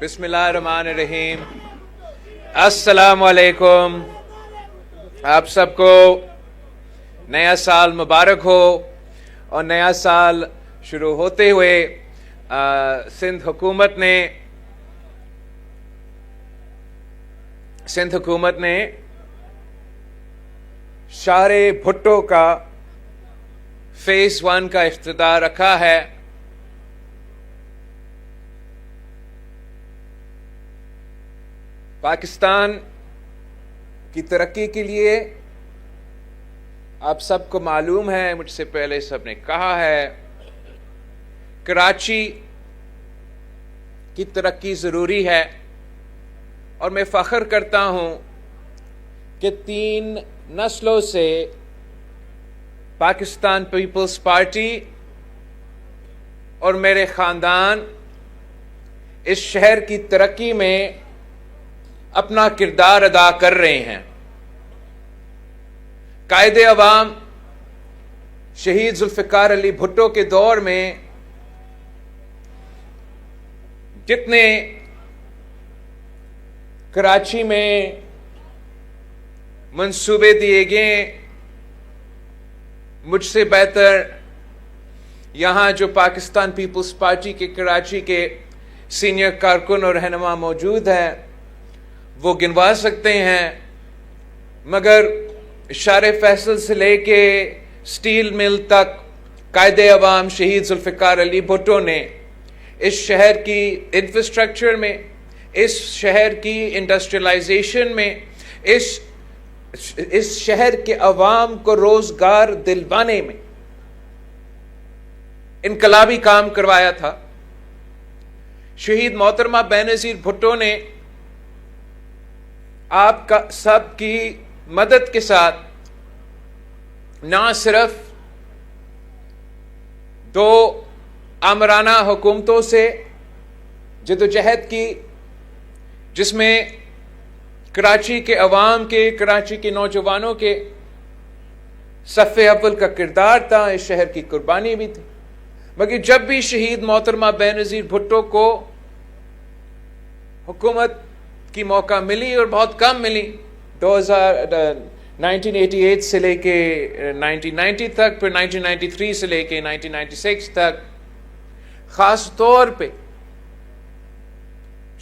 بسم اللہ الرحمن الرحیم. السلام علیکم. آپ سب کو نیا سال مبارک ہو. اور نیا سال شروع ہوتے ہوئے سندھ حکومت نے شاہر بھٹو کا فیز 1 کا افتتاح رکھا ہے. پاکستان کی ترقی کے لیے آپ سب کو معلوم ہے، مجھ سے پہلے سب نے کہا ہے، کراچی کی ترقی ضروری ہے. اور میں فخر کرتا ہوں کہ 3 نسلوں سے پاکستان پیپلز پارٹی اور میرے خاندان اس شہر کی ترقی میں اپنا کردار ادا کر رہے ہیں. قائد عوام شہید ذوالفقار علی بھٹو کے دور میں جتنے کراچی میں منصوبے دیے گئے، مجھ سے بہتر یہاں جو پاکستان پیپلز پارٹی کے کراچی کے سینئر کارکن اور رہنما موجود ہیں وہ گنوا سکتے ہیں. مگر اشار فیصل سے لے کے سٹیل مل تک قائد عوام شہید ذوالفقار علی بھٹو نے اس شہر کی انفراسٹرکچر میں، اس شہر کی انڈسٹریلائزیشن میں، اس شہر کے عوام کو روزگار دلوانے میں انقلابی کام کروایا تھا. شہید محترمہ بینظیر بھٹو نے آپ کا سب کی مدد کے ساتھ نہ صرف 2 آمرانہ حکومتوں سے جدوجہد کی، جس میں کراچی کے عوام کے، کراچی کے نوجوانوں کے صف اول کا کردار تھا، اس شہر کی قربانی بھی تھی. مگر جب بھی شہید محترمہ بینظیر بھٹو کو حکومت کی موقع ملی، اور بہت کم ملی، 1988 سے لے کے 1990 تک، پھر 1993 سے لے کے 1996 تک، خاص طور پہ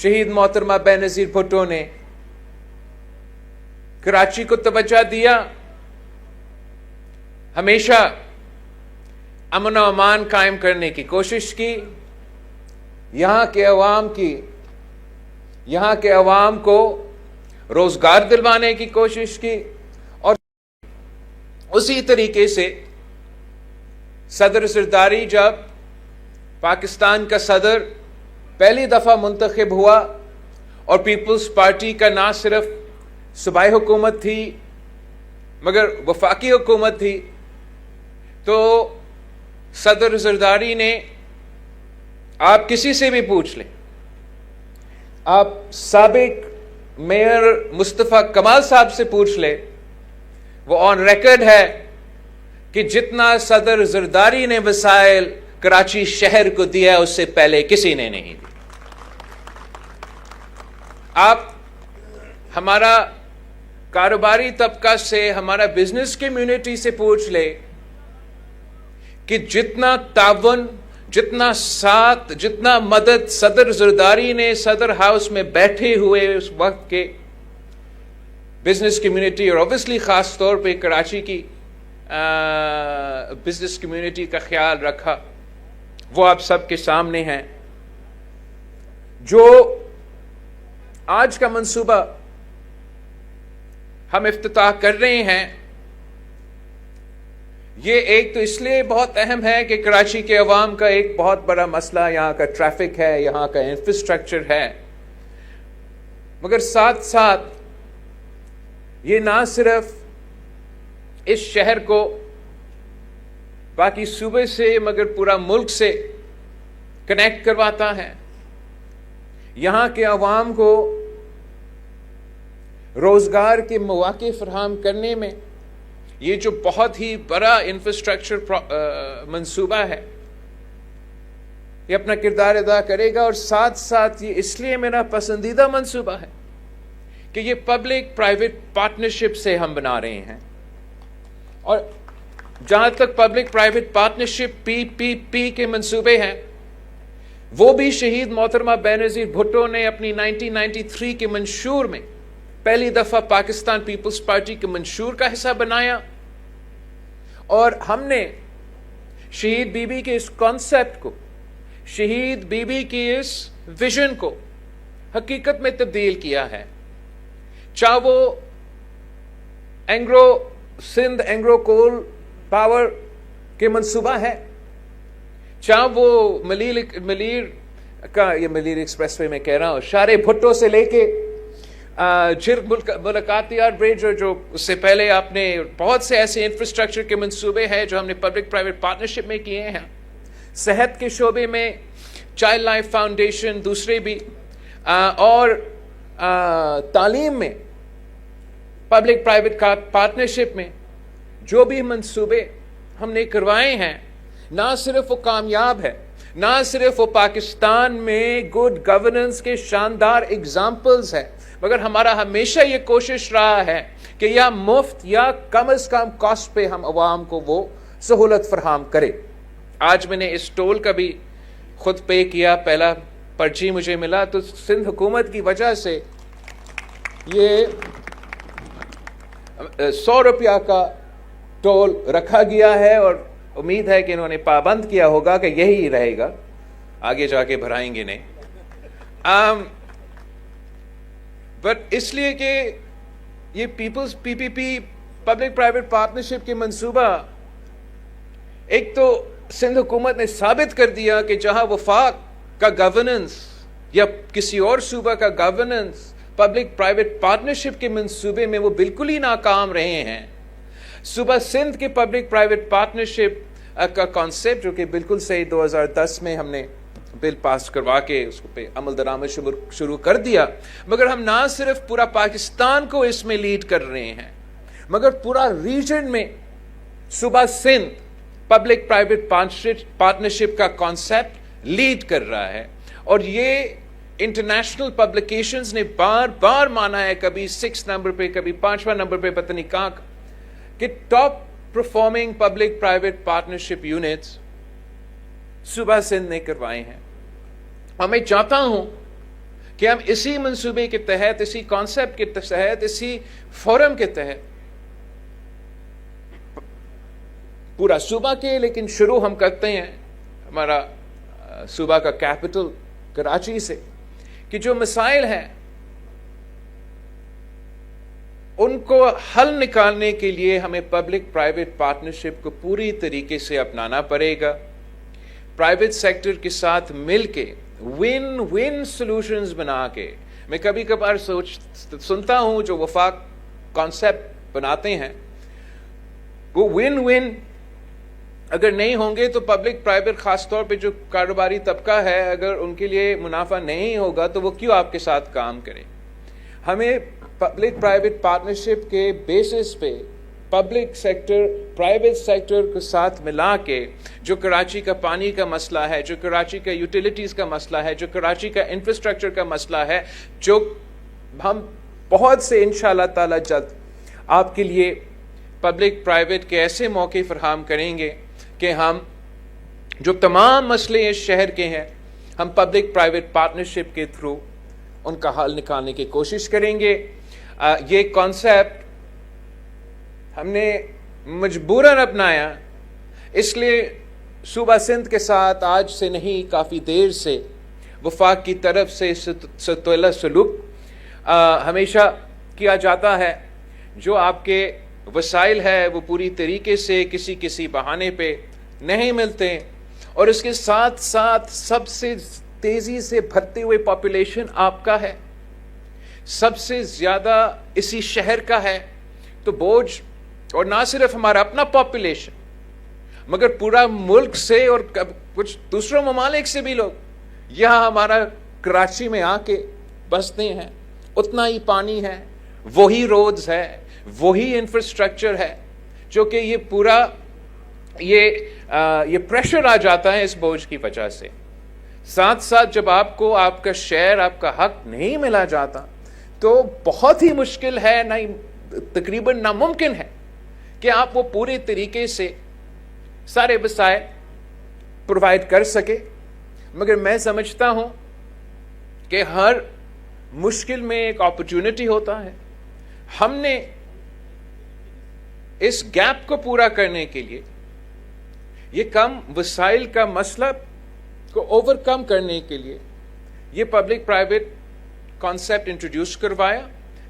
شہید محترمہ بینظیر بھٹو نے کراچی کو توجہ دیا، ہمیشہ امن و امان قائم کرنے کی کوشش کی، یہاں کے عوام کو روزگار دلوانے کی کوشش کی. اور اسی طریقے سے صدر زرداری جب پاکستان کا صدر پہلی دفعہ منتخب ہوا اور پیپلز پارٹی کا نہ صرف صوبائی حکومت تھی مگر وفاقی حکومت تھی، تو صدر زرداری نے، آپ کسی سے بھی پوچھ لیں، آپ سابق میئر مصطفیٰ کمال صاحب سے پوچھ لیں، وہ آن ریکارڈ ہے کہ جتنا صدر زرداری نے وسائل کراچی شہر کو دیا اس سے پہلے کسی نے نہیں دیا. آپ ہمارا کاروباری طبقہ سے، ہمارا بزنس کمیونٹی سے پوچھ لے کہ جتنا تعاون، جتنا ساتھ، جتنا مدد صدر زرداری نے صدر ہاؤس میں بیٹھے ہوئے اس وقت کے بزنس کمیونٹی اور اوبویسلی خاص طور پہ کراچی کی بزنس کمیونٹی کا خیال رکھا، وہ آپ سب کے سامنے ہیں. جو آج کا منصوبہ ہم افتتاح کر رہے ہیں، یہ ایک تو اس لیے بہت اہم ہے کہ کراچی کے عوام کا ایک بہت بڑا مسئلہ یہاں کا ٹریفک ہے، یہاں کا انفراسٹرکچر ہے. مگر ساتھ ساتھ یہ نہ صرف اس شہر کو باقی صوبے سے مگر پورا ملک سے کنیکٹ کرواتا ہے، یہاں کے عوام کو روزگار کے مواقع فراہم کرنے میں یہ جو بہت ہی بڑا انفراسٹرکچر منصوبہ ہے، یہ اپنا کردار ادا کرے گا، اور ساتھ ساتھ یہ اس لیے میرا پسندیدہ منصوبہ ہے کہ یہ پبلک پرائیویٹ پارٹنرشپ سے ہم بنا رہے ہیں. اور جہاں تک پبلک پرائیویٹ پارٹنرشپ PPP کے منصوبے ہیں، وہ بھی شہید محترمہ بینظیر بھٹو نے اپنی 1993 کے منشور میں پہلی دفعہ پاکستان پیپلز پارٹی کے منشور کا حصہ بنایا، اور ہم نے شہید بی بی کے اس کانسیپٹ کو، شہید بی بی کی اس ویژن کو حقیقت میں تبدیل کیا ہے. چاہے وہ سندھ اینگرو کول پاور کے منصوبہ ہے، چاہے وہ ملیر ایکسپریس وے میں کہہ رہا ہوں، شارے بھٹو سے لے کے جرگ ملاقاتیار برج، جو اس سے پہلے آپ نے بہت سے ایسے انفراسٹرکچر کے منصوبے ہیں جو ہم نے پبلک پرائیویٹ پارٹنرشپ میں کیے ہیں. صحت کے شعبے میں چائلڈ لائف فاؤنڈیشن، دوسرے بھی، اور تعلیم میں پبلک پرائیویٹ پارٹنرشپ میں جو بھی منصوبے ہم نے کروائے ہیں، نہ صرف وہ کامیاب ہے، نہ صرف وہ پاکستان میں گڈ گورننس کے شاندار اگزامپلز ہیں، مگر ہمارا ہمیشہ یہ کوشش رہا ہے کہ یا مفت یا کم از کم کاسٹ پہ ہم عوام کو وہ سہولت فراہم کرے. آج میں نے اس ٹول کا بھی خود پے کیا، پہلا پرچی مجھے ملا تو سندھ حکومت کی وجہ سے یہ 100 روپیہ کا ٹول رکھا گیا ہے، اور امید ہے کہ انہوں نے پابند کیا ہوگا کہ یہی رہے گا، آگے جا کے بھرائیں گے نہیں. بٹ اس لیے کہ یہ Peoples PPP public private partnership کے منصوبہ ایک تو سندھ حکومت نے ثابت کر دیا کہ جہاں وفاق کا گورننس یا کسی اور صوبہ کا گورننس پبلک پرائیویٹ پارٹنرشپ کے منصوبے میں وہ بالکل ہی ناکام رہے ہیں. صوبہ سندھ کے پبلک پرائیویٹ پارٹنرشپ کا کانسیپٹ، جو کہ بالکل صحیح 2010 میں ہم نے بل پاس کروا کے اس پہ عمل درآمد شروع کر دیا، مگر ہم نہ صرف پورا پاکستان کو اس میں لیڈ کر رہے ہیں، مگر پورا ریجن میں صوبہ سندھ پبلک پرائیویٹ پارٹنرشپ کا کانسیپٹ لیڈ کر رہا ہے. اور یہ انٹرنیشنل پبلیکیشنز نے بار بار مانا ہے، کبھی 6 نمبر پہ، کبھی 5واں نمبر پہ، پتہ نہیں کہاں، کہ top performing public private partnership units صوبہ سندھ نے کروائے ہیں. اور میں چاہتا ہوں کہ ہم اسی منصوبے کے تحت، اسی کانسیپٹ کے تحت، اسی فورم کے تحت پورا صوبہ کے، لیکن شروع ہم کرتے ہیں ہمارا صوبہ کا کیپٹل کراچی سے، کہ جو مسائل ہیں ان کو حل نکالنے کے لیے ہمیں پبلک پرائیویٹ پارٹنرشپ کو پوری طریقے سے اپنانا پڑے گا. پرائیویٹ سیکٹر کے ساتھ مل کے ون ون سلوشنز بنا کے، میں کبھی کبھار سنتا ہوں جو وفاق کانسیپٹ بناتے ہیں، وہ ون ون اگر نہیں ہوں گے تو پبلک پرائیویٹ، خاص طور پہ جو کاروباری طبقہ ہے، اگر ان کے لیے منافع نہیں ہوگا تو وہ کیوں آپ کے ساتھ کام کرے. ہمیں پبلک پرائیویٹ پارٹنرشپ کے بیسس پہ پبلک سیکٹر پرائیویٹ سیکٹر کے ساتھ ملا کے جو کراچی کا پانی کا مسئلہ ہے، جو کراچی کا یوٹیلیٹیز کا مسئلہ ہے، جو کراچی کا انفراسٹرکچر کا مسئلہ ہے، جو ہم بہت سے انشاءاللہ تعالی جلد آپ کے لیے پبلک پرائیویٹ کے ایسے موقع فراہم کریں گے کہ ہم جو تمام مسئلے اس شہر کے ہیں، ہم پبلک پرائیویٹ پارٹنرشپ کے تھرو ان کا حل نکالنے کی کوشش کریں گے. یہ کانسیپٹ ہم نے مجبوراً اپنایا، اس لیے صوبہ سندھ کے ساتھ آج سے نہیں، کافی دیر سے وفاق کی طرف سے ستولہ سلوک ہمیشہ کیا جاتا ہے. جو آپ کے وسائل ہے وہ پوری طریقے سے کسی بہانے پہ نہیں ملتے، اور اس کے ساتھ ساتھ سب سے تیزی سے بڑھتے ہوئے پاپولیشن آپ کا ہے، سب سے زیادہ اسی شہر کا ہے، تو بوجھ، اور نہ صرف ہمارا اپنا پاپولیشن مگر پورا ملک سے اور کچھ دوسروں ممالک سے بھی لوگ یہاں ہمارا کراچی میں آ کے بستے ہیں. اتنا ہی پانی ہے، وہی روڈز ہے، وہی انفراسٹرکچر ہے، جو کہ یہ پورا یہ پریشر آ جاتا ہے اس بوجھ کی وجہ سے. ساتھ ساتھ جب آپ کو آپ کا شیئر، آپ کا حق نہیں ملا جاتا تو بہت ہی مشکل ہے، تقریباً ناممکن ہے کہ آپ وہ پورے طریقے سے سارے وسائل پرووائڈ کر سکے۔ مگر میں سمجھتا ہوں کہ ہر مشکل میں ایک اپرچونٹی ہوتا ہے۔ ہم نے اس گیپ کو پورا کرنے کے لیے، یہ کم وسائل کا مسئلہ کو اوور کم کرنے کے لیے یہ پبلک پرائیویٹ کانسیپٹ انٹروڈیوس کروایا،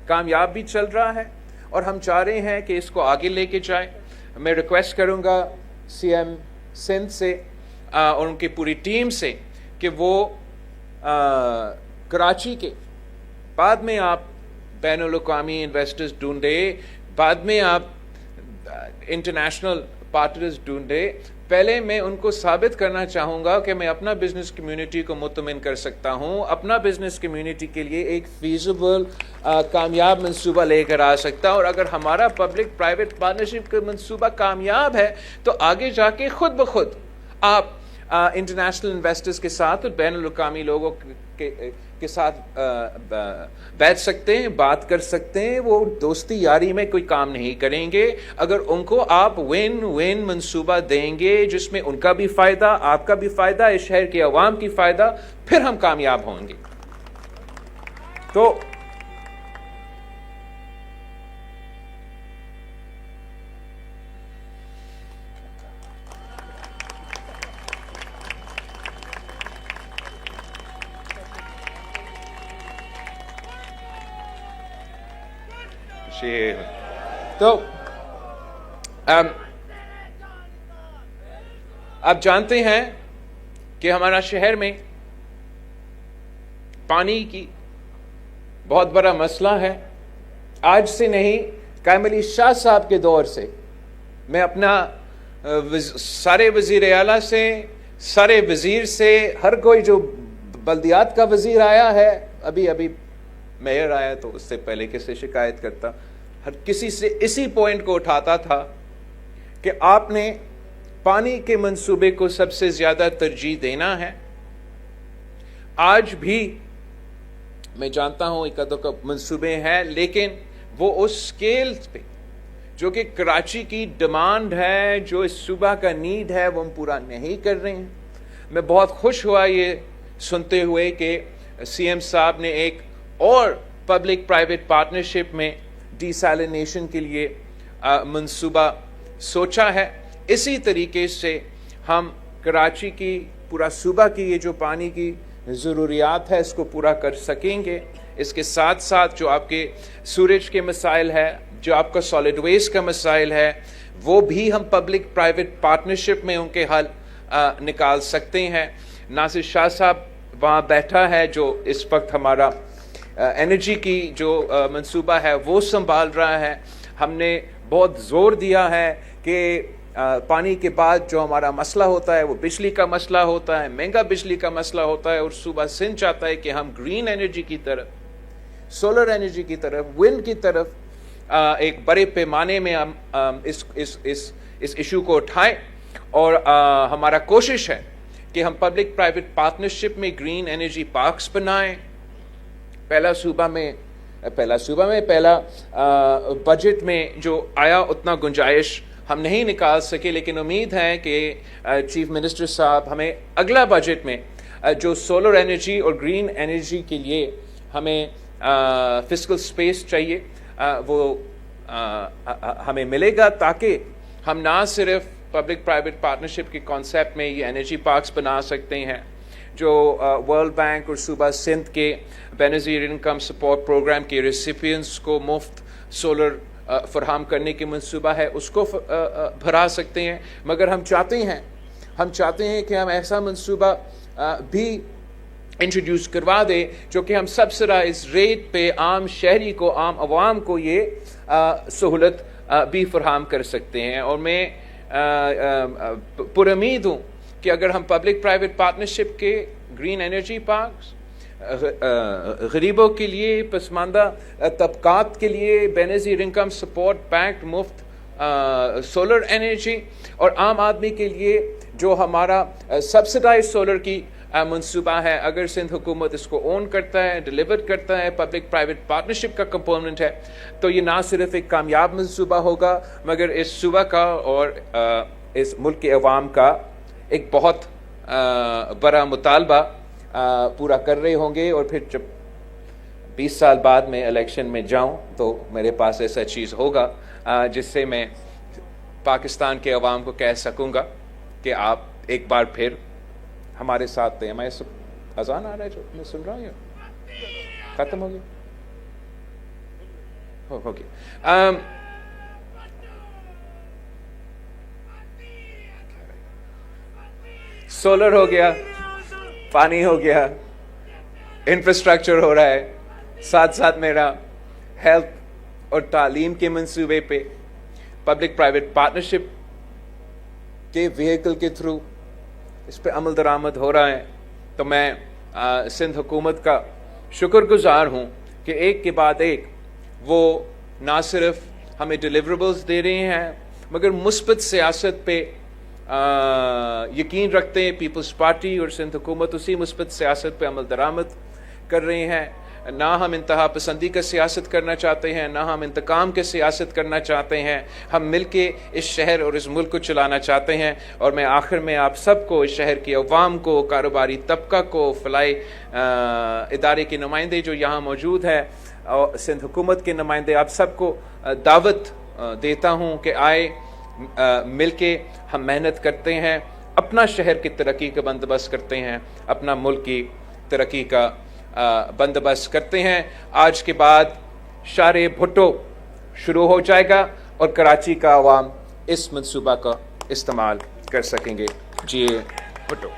کامیاب بھی چل رہا ہے اور ہم چاہ رہے ہیں کہ اس کو آگے لے کے جائیں۔ میں ریکویسٹ کروں گا سی ایم سندھ سے اور ان کی پوری ٹیم سے کہ وہ کراچی کے بعد میں آپ بین الاقوامی انویسٹرز ڈھونڈے، بعد میں آپ انٹرنیشنل پارٹنرز ڈھونڈے۔ پہلے میں ان کو ثابت کرنا چاہوں گا کہ میں اپنا بزنس کمیونٹی کو مطمئن کر سکتا ہوں، اپنا بزنس کمیونٹی کے لیے ایک فیزیبل کامیاب منصوبہ لے کر آ سکتا ہوں، اور اگر ہمارا پبلک پرائیویٹ پارٹنرشپ کا منصوبہ کامیاب ہے تو آگے جا کے خود بخود آپ انٹرنیشنل انویسٹرز کے ساتھ اور بین الاقوامی لوگوں کے ساتھ بیٹھ سکتے ہیں، بات کر سکتے ہیں۔ وہ دوستی یاری میں کوئی کام نہیں کریں گے اگر ان کو آپ ون ون منصوبہ دیں گے جس میں ان کا بھی فائدہ، آپ کا بھی فائدہ، اس شہر کے عوام کی فائدہ، پھر ہم کامیاب ہوں گے۔ تو آپ جانتے ہیں کہ ہمارا شہر میں پانی کی بہت بڑا مسئلہ ہے۔ آج سے نہیں، قائم علی شاہ صاحب کے دور سے میں اپنا سارے وزیر اعلیٰ سے، سارے وزیر سے، ہر کوئی جو بلدیات کا وزیر آیا ہے، ابھی میئر آیا تو اس سے پہلے کس سے شکایت کرتا، ہر کسی سے اسی پوائنٹ کو اٹھاتا تھا کہ آپ نے پانی کے منصوبے کو سب سے زیادہ ترجیح دینا ہے۔ آج بھی میں جانتا ہوں ایک دو منصوبے ہیں، لیکن وہ اس سکیل پہ جو کہ کراچی کی ڈیمانڈ ہے، جو اس صوبہ کا نیڈ ہے، وہ ہم پورا نہیں کر رہے ہیں۔ میں بہت خوش ہوا یہ سنتے ہوئے کہ سی ایم صاحب نے ایک اور پبلک پرائیویٹ پارٹنرشپ میں ڈی سیلینیشن کے لیے منصوبہ سوچا ہے۔ اسی طریقے سے ہم کراچی کی، پورا صوبہ کی یہ جو پانی کی ضروریات ہے اس کو پورا کر سکیں گے۔ اس کے ساتھ ساتھ جو آپ کے سورج کے مسائل ہے، جو آپ کا سالڈ ویسٹ کا مسائل ہے، وہ بھی ہم پبلک پرائیویٹ پارٹنرشپ میں ان کے حل نکال سکتے ہیں۔ ناصر شاہ صاحب وہاں بیٹھا ہے جو اس وقت ہمارا انرجی کی جو منصوبہ ہے وہ سنبھال رہا ہے۔ ہم نے بہت زور دیا ہے کہ پانی کے بعد جو ہمارا مسئلہ ہوتا ہے وہ بجلی کا مسئلہ ہوتا ہے، مہنگا بجلی کا مسئلہ ہوتا ہے، اور صوبہ سندھ چاہتا ہے کہ ہم گرین انرجی کی طرف، سولر انرجی کی طرف، ونڈ کی طرف ایک بڑے پیمانے میں ہم اس ایشو کو اٹھائیں، اور ہمارا کوشش ہے کہ ہم پبلک پرائیویٹ پارٹنرشپ میں گرین انرجی پارکس بنائیں۔ پہلا بجٹ میں جو آیا اتنا گنجائش ہم نہیں نکال سکے، لیکن امید ہے کہ چیف منسٹر صاحب ہمیں اگلا بجٹ میں جو سولر انرجی اور گرین انرجی کے لیے ہمیں فسکل سپیس چاہیے وہ ہمیں ملے گا، تاکہ ہم نہ صرف پبلک پرائیویٹ پارٹنرشپ کے کانسیپٹ میں یہ انرجی پارکس بنا سکتے ہیں جو ورلڈ بینک اور صوبہ سندھ کے بینظیر انکم سپورٹ پروگرام کے ریسیپینٹس کو مفت سولر فراہم کرنے کی منصوبہ ہے، اس کو بھرا سکتے ہیں۔ مگر ہم چاہتے ہیں کہ ہم ایسا منصوبہ بھی انٹروڈیوس کروا دیں جو کہ ہم سبسڈائز ریٹ پہ عام شہری کو، عام عوام کو یہ سہولت بھی فراہم کر سکتے ہیں۔ اور میں پر امید ہوں کہ اگر ہم پبلک پرائیویٹ پارٹنرشپ کے گرین انرجی پارکس غریبوں کے لیے، پسماندہ طبقات کے لیے بینظیر انکم سپورٹ بینک مفت سولر انرجی، اور عام آدمی کے لیے جو ہمارا سبسڈائز سولر کی منصوبہ ہے. اگر سندھ حکومت اس کو اون کرتا ہے, ڈیلیور کرتا ہے, پبلک پرائیویٹ پارٹنرشپ کا کمپوننٹ ہے, تو یہ نہ صرف ایک کامیاب منصوبہ ہوگا مگر اس صوبہ کا اور اس ملک کے عوام کا ایک بہت بڑا مطالبہ پورا کر رہے ہوں گے. اور پھر جب 20 سال بعد میں الیکشن میں جاؤں تو میرے پاس ایسا چیز ہوگا جس سے میں پاکستان کے عوام کو کہہ سکوں گا کہ آپ ایک بار پھر ہمارے ساتھ تھے. میں اذان آ رہا ہے جو میں سن رہا ہوں, ختم ہو گیا, ہو گیا. سولر ہو گیا, پانی ہو گیا, انفراسٹرکچر ہو رہا ہے, ساتھ ساتھ میرا ہیلتھ اور تعلیم کے منصوبے پہ پبلک پرائیویٹ پارٹنرشپ کے وہیکل کے تھرو اس پہ عمل درآمد ہو رہا ہے. تو میں سندھ حکومت کا شکر گزار ہوں کہ ایک کے بعد ایک وہ نہ صرف ہمیں ڈیلیوریبلز دے رہے ہیں مگر مثبت سیاست پہ یقین رکھتے ہیں. پیپلز پارٹی اور سندھ حکومت اسی مثبت سیاست پہ عمل درآمد کر رہے ہیں. نہ ہم انتہا پسندی کا سیاست کرنا چاہتے ہیں, نہ ہم انتقام کے سیاست کرنا چاہتے ہیں. ہم مل کے اس شہر اور اس ملک کو چلانا چاہتے ہیں. اور میں آخر میں آپ سب کو, اس شہر کی عوام کو, کاروباری طبقہ کو, فلاحی ادارے کے نمائندے جو یہاں موجود ہیں اور سندھ حکومت کے نمائندے, آپ سب کو دعوت دیتا ہوں کہ آئے مل کے ہم محنت کرتے ہیں, اپنا شہر کی ترقی کا بندوبست کرتے ہیں, اپنا ملک کی ترقی کا بندوبست کرتے ہیں. آج کے بعد شار بھٹو شروع ہو جائے گا اور کراچی کا عوام اس منصوبہ کا استعمال کر سکیں گے. جی بھٹو.